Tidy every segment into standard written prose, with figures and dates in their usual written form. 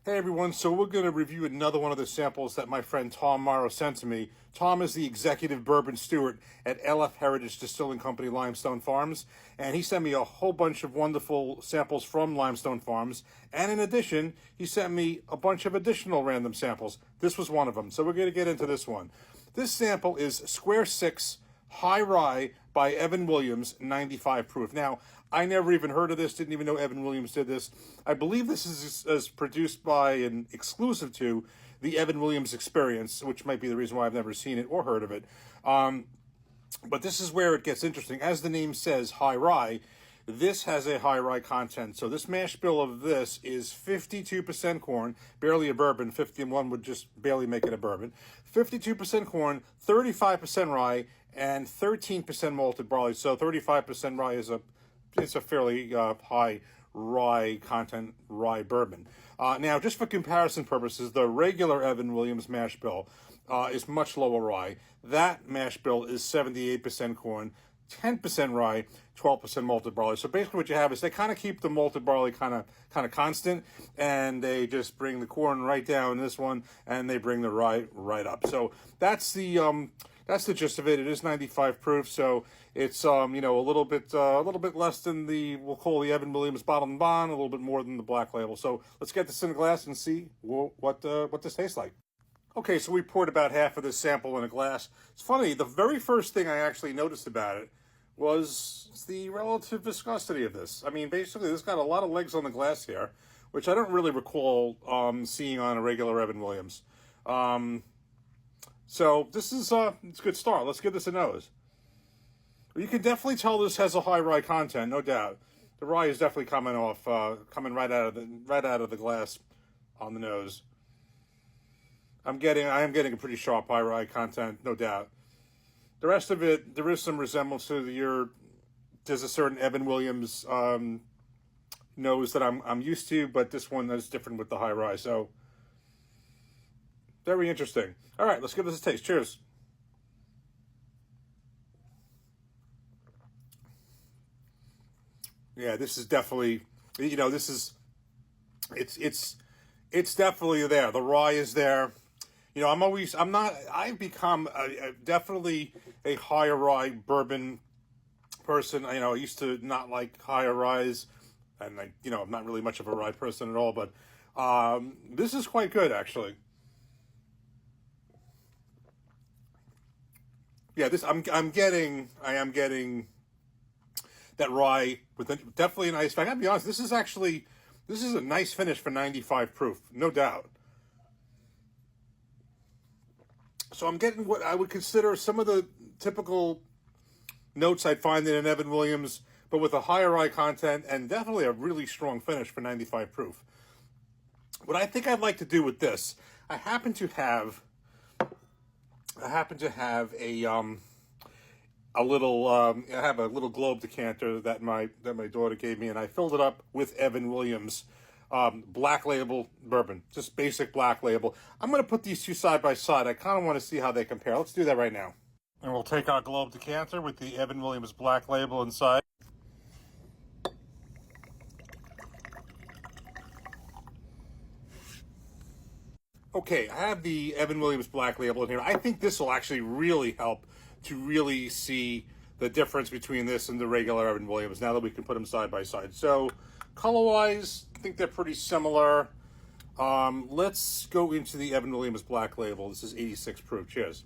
Hey everyone, so we're going to review another one of the samples that my friend Tom Morrow sent to me. Tom is the executive bourbon steward at LF Heritage Distilling Company, Limestone Farms, and he sent me a whole bunch of wonderful samples from Limestone Farms, and in addition, he sent me a bunch of additional random samples. This was one of them, so we're going to get into this one. This sample is Square 6 High Rye by Evan Williams, 95 proof. Now, I never even heard of this, didn't even know Evan Williams did this. I believe this is produced by and exclusive to the Evan Williams Experience, which might be the reason why I've never seen it or heard of it. But this is where it gets interesting. As the name says, high rye, this has a high rye content. So this mash bill of this is 52% corn, barely a bourbon. 51 would just barely make it a bourbon. 52% corn, 35% rye, and 13% malted barley. So 35% rye is a fairly high rye content rye bourbon. Now, just for comparison purposes, the regular Evan Williams mash bill is much lower rye. That mash bill is 78% corn, 10% rye, 12% malted barley. So basically what you have is they kind of keep the malted barley kind of constant, and they just bring the corn right down in this one, and they bring the rye right up. So that's the gist of it. It is 95 proof, so it's a little bit less than we'll call the Evan Williams Bottled and Bond, a little bit more than the Black Label. So let's get this in a glass and see what this tastes like. Okay, so we poured about half of this sample in a glass. It's funny, the very first thing I actually noticed about it was the relative viscosity of this. I mean, basically, this got a lot of legs on the glass here, which I don't really recall seeing on a regular Evan Williams. So this is it's a good start. Let's give this a nose. You can definitely tell this has a high rye content, no doubt. The rye is definitely coming right out of the glass on the nose. I am getting a pretty sharp high rye content, no doubt. The rest of it, there is some resemblance to there's a certain Evan Williams nose that I'm used to, but this one is different with the high rye. So very interesting. All right, let's give this a taste. Cheers. Yeah, this is definitely, it's definitely there. The rye is there. I've become definitely a higher rye bourbon person. I used to not like higher ryes, and I'm not really much of a rye person at all, but this is quite good, actually. Yeah, I am getting that rye with definitely a nice. I gotta be honest, this is a nice finish for 95 proof, no doubt. So I'm getting what I would consider some of the typical notes I'd find in an Evan Williams, but with a higher rye content and definitely a really strong finish for 95 proof. What I think I'd like to do with this, I happen to have a little globe decanter that my daughter gave me, and I filled it up with Evan Williams Black Label bourbon, just basic Black Label. I'm going to put these two side by side. I kind of want to see how they compare. Let's do that right now. And we'll take our globe decanter with the Evan Williams Black Label inside. Okay, I have the Evan Williams Black Label in here. I think this will actually really help to really see the difference between this and the regular Evan Williams, now that we can put them side by side. So, color-wise, I think they're pretty similar. Let's go into the Evan Williams Black Label. This is 86 proof. Cheers.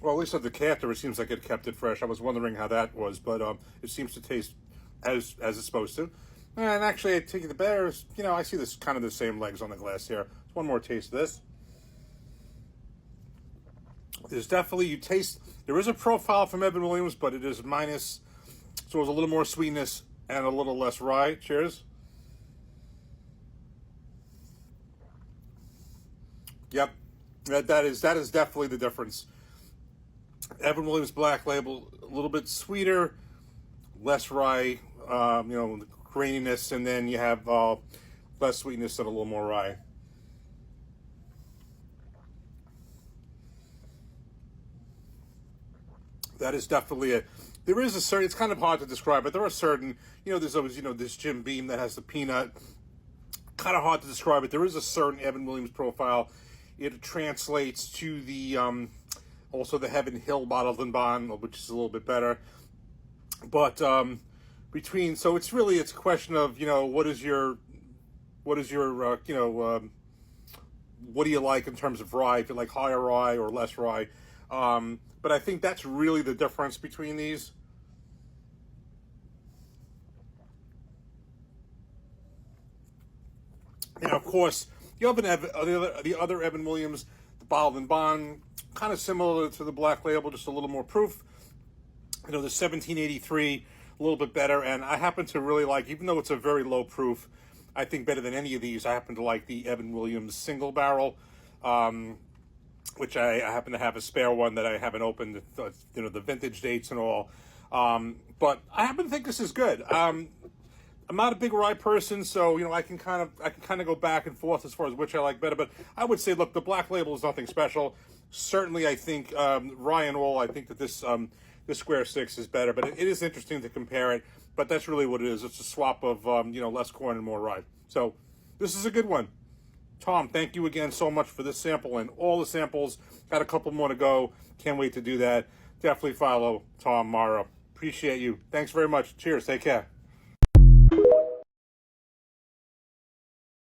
Well, at least on the decanter, it seems like it kept it fresh. I was wondering how that was, but it seems to taste as it's supposed to. And actually, I take the bears. I see this kind of the same legs on the glass here. One more taste of this. There's definitely, there is a profile from Evan Williams, but it is minus, so it's a little more sweetness and a little less rye. Cheers. Yep, that is definitely the difference. Evan Williams Black Label, a little bit sweeter, less rye, the graininess, and then you have less sweetness and a little more rye. That is definitely there is a certain, it's kind of hard to describe, but there are certain, there's always, this Jim Beam that has the peanut. Kind of hard to describe it. There is a certain Evan Williams profile. It translates to the, also the Heaven Hill bottled and bond, which is a little bit better. But, so it's a question of, what do you like in terms of rye, if you like higher rye or less rye. But I think that's really the difference between these. Now, of course, the other Evan Williams, the bottled and bond, kind of similar to the Black Label, just a little more proof. The 1783, a little bit better, and I happen to really like, even though it's a very low proof, I think better than any of these, I happen to like the Evan Williams single barrel, which I happen to have a spare one that I haven't opened, the vintage dates and all. But I happen to think this is good. I'm not a big rye person, so I can kind of go back and forth as far as which I like better. But I would say, look, the Black Label is nothing special. Certainly, I think rye and all. I think that this Square Six is better. But it is interesting to compare it. But that's really what it is. It's a swap of less corn and more rye. So this is a good one. Tom, thank you again so much for this sample and all the samples. Got a couple more to go. Can't wait to do that. Definitely follow Tom Morrow. Appreciate you. Thanks very much. Cheers. Take care.